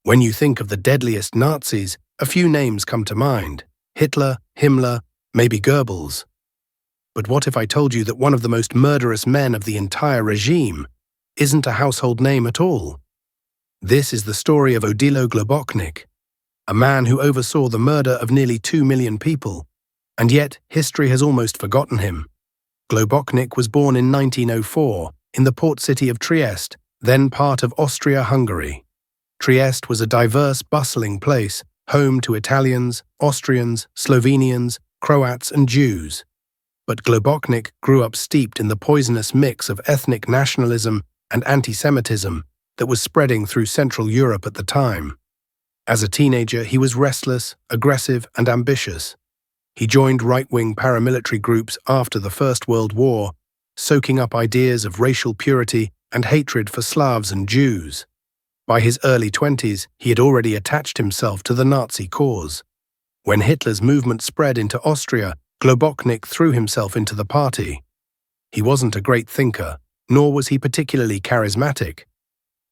When you think of the deadliest Nazis, a few names come to mind: Hitler, Himmler, maybe Goebbels. But what if I told you that one of the most murderous men of the entire regime isn't a household name at all? This is the story of Odilo Globocnik, a man who oversaw the murder of nearly 2 million people, and yet history has almost forgotten him. Globocnik was born in 1904 in the port city of Trieste, then part of Austria-Hungary. Trieste was a diverse, bustling place, home to Italians, Austrians, Slovenians, Croats and Jews. But Globocnik grew up steeped in the poisonous mix of ethnic nationalism and anti-Semitism that was spreading through Central Europe at the time. As a teenager, he was restless, aggressive, and ambitious. He joined right-wing paramilitary groups after the First World War, soaking up ideas of racial purity and hatred for Slavs and Jews. By his early 20s, he had already attached himself to the Nazi cause. When Hitler's movement spread into Austria, Globocnik threw himself into the party. He wasn't a great thinker, nor was he particularly charismatic.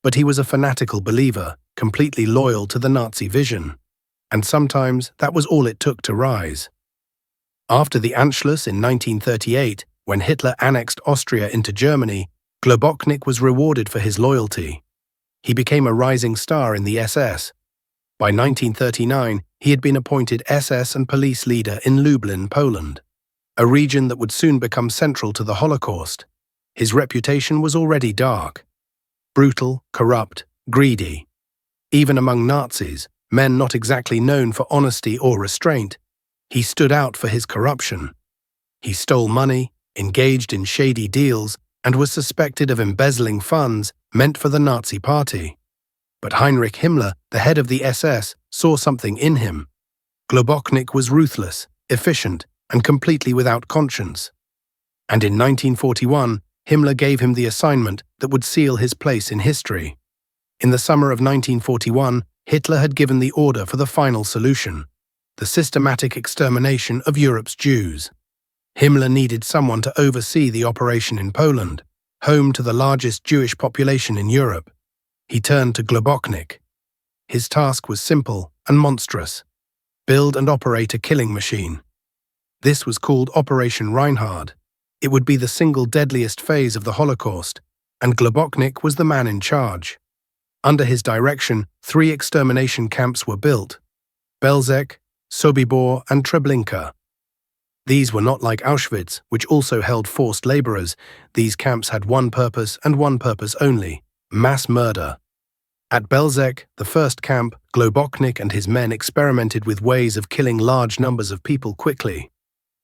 But he was a fanatical believer, completely loyal to the Nazi vision. And sometimes that was all it took to rise. After the Anschluss in 1938, when Hitler annexed Austria into Germany, Globocnik was rewarded for his loyalty. He became a rising star in the SS. By 1939, he had been appointed SS and police leader in Lublin, Poland, a region that would soon become central to the Holocaust. His reputation was already dark. Brutal, corrupt, greedy. Even among Nazis, men not exactly known for honesty or restraint, he stood out for his corruption. He stole money, engaged in shady deals, and was suspected of embezzling funds meant for the Nazi Party. But Heinrich Himmler, the head of the SS, saw something in him. Globocnik was ruthless, efficient, and completely without conscience. And in 1941, Himmler gave him the assignment that would seal his place in history. In the summer of 1941, Hitler had given the order for the final solution: the systematic extermination of Europe's Jews. Himmler needed someone to oversee the operation in Poland, home to the largest Jewish population in Europe. He turned to Globocnik. His task was simple and monstrous: build and operate a killing machine. This was called Operation Reinhard. It would be the single deadliest phase of the Holocaust, and Globocnik was the man in charge. Under his direction, 3 extermination camps were built: Belzec, Sobibor, and Treblinka. These were not like Auschwitz, which also held forced laborers. These camps had one purpose and one purpose only: mass murder. At Belzec, the first camp, Globocnik and his men experimented with ways of killing large numbers of people quickly.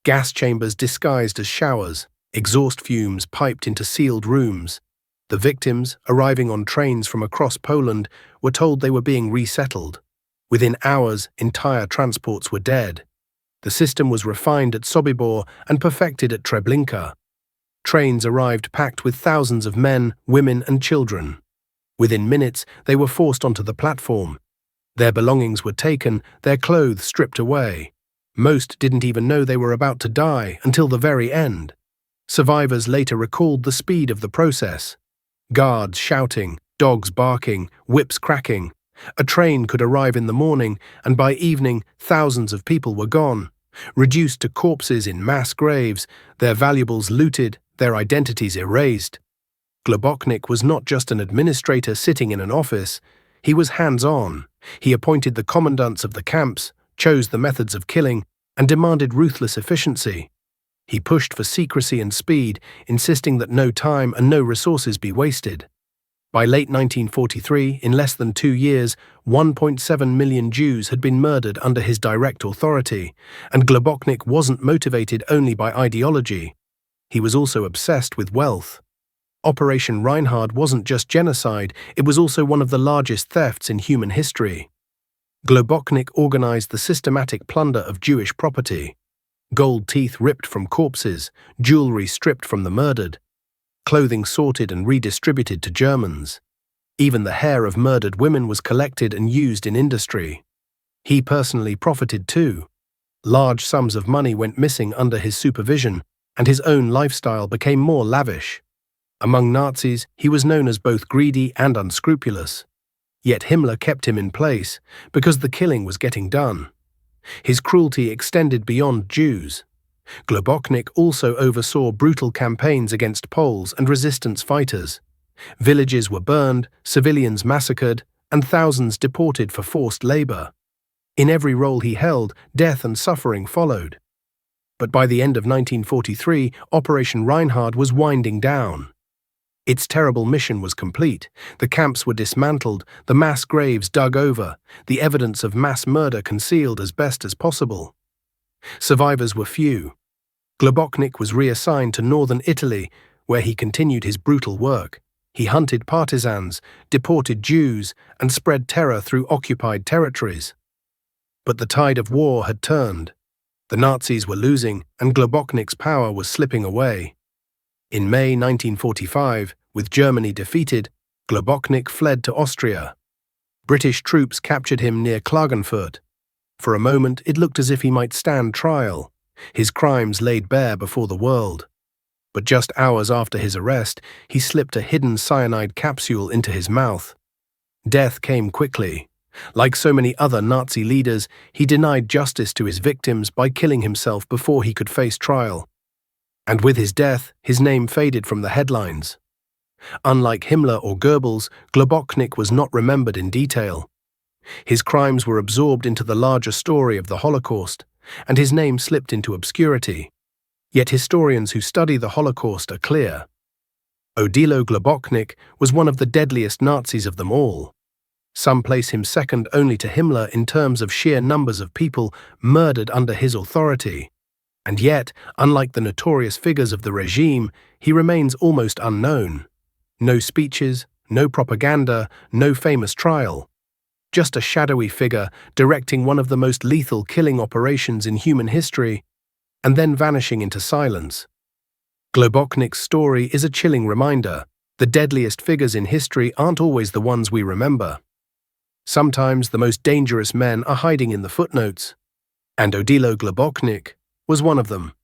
Gas chambers disguised as showers, exhaust fumes piped into sealed rooms. The victims, arriving on trains from across Poland, were told they were being resettled. Within hours, entire transports were dead. The system was refined at Sobibor and perfected at Treblinka. Trains arrived packed with thousands of men, women, and children. Within minutes, they were forced onto the platform. Their belongings were taken, their clothes stripped away. Most didn't even know they were about to die until the very end. Survivors later recalled the speed of the process. Guards shouting, dogs barking, whips cracking. A train could arrive in the morning, and by evening, thousands of people were gone, reduced to corpses in mass graves, their valuables looted, their identities erased. Globocnik was not just an administrator sitting in an office. He was hands-on. He appointed the commandants of the camps, chose the methods of killing, and demanded ruthless efficiency. He pushed for secrecy and speed, insisting that no time and no resources be wasted. By late 1943, in less than 2 years, 1.7 million Jews had been murdered under his direct authority, and Globocnik wasn't motivated only by ideology. He was also obsessed with wealth. Operation Reinhard wasn't just genocide, it was also one of the largest thefts in human history. Globocnik organized the systematic plunder of Jewish property. Gold teeth ripped from corpses, jewelry stripped from the murdered, clothing sorted and redistributed to Germans. Even the hair of murdered women was collected and used in industry. He personally profited too. Large sums of money went missing under his supervision, and his own lifestyle became more lavish. Among Nazis, he was known as both greedy and unscrupulous. Yet Himmler kept him in place because the killing was getting done. His cruelty extended beyond Jews. Globocnik also oversaw brutal campaigns against Poles and resistance fighters. Villages were burned, civilians massacred, and thousands deported for forced labor. In every role he held, death and suffering followed. But by the end of 1943, Operation Reinhard was winding down. Its terrible mission was complete. The camps were dismantled, the mass graves dug over, the evidence of mass murder concealed as best as possible. Survivors were few. Globocnik was reassigned to northern Italy, where he continued his brutal work. He hunted partisans, deported Jews, and spread terror through occupied territories. But the tide of war had turned. The Nazis were losing, and Globocnik's power was slipping away. In May 1945, with Germany defeated, Globocnik fled to Austria. British troops captured him near Klagenfurt. For a moment, it looked as if he might stand trial, his crimes laid bare before the world. But just hours after his arrest, he slipped a hidden cyanide capsule into his mouth. Death came quickly. Like so many other Nazi leaders, he denied justice to his victims by killing himself before he could face trial. And with his death, his name faded from the headlines. Unlike Himmler or Goebbels, Globocnik was not remembered in detail. His crimes were absorbed into the larger story of the Holocaust, and his name slipped into obscurity. Yet historians who study the Holocaust are clear. Odilo Globocnik was one of the deadliest Nazis of them all. Some place him second only to Himmler in terms of sheer numbers of people murdered under his authority. And yet, unlike the notorious figures of the regime, he remains almost unknown. No speeches, no propaganda, no famous trial. Just a shadowy figure directing one of the most lethal killing operations in human history, and then vanishing into silence. Globocnik's story is a chilling reminder. The deadliest figures in history aren't always the ones we remember. Sometimes the most dangerous men are hiding in the footnotes, and Odilo Globocnik was one of them.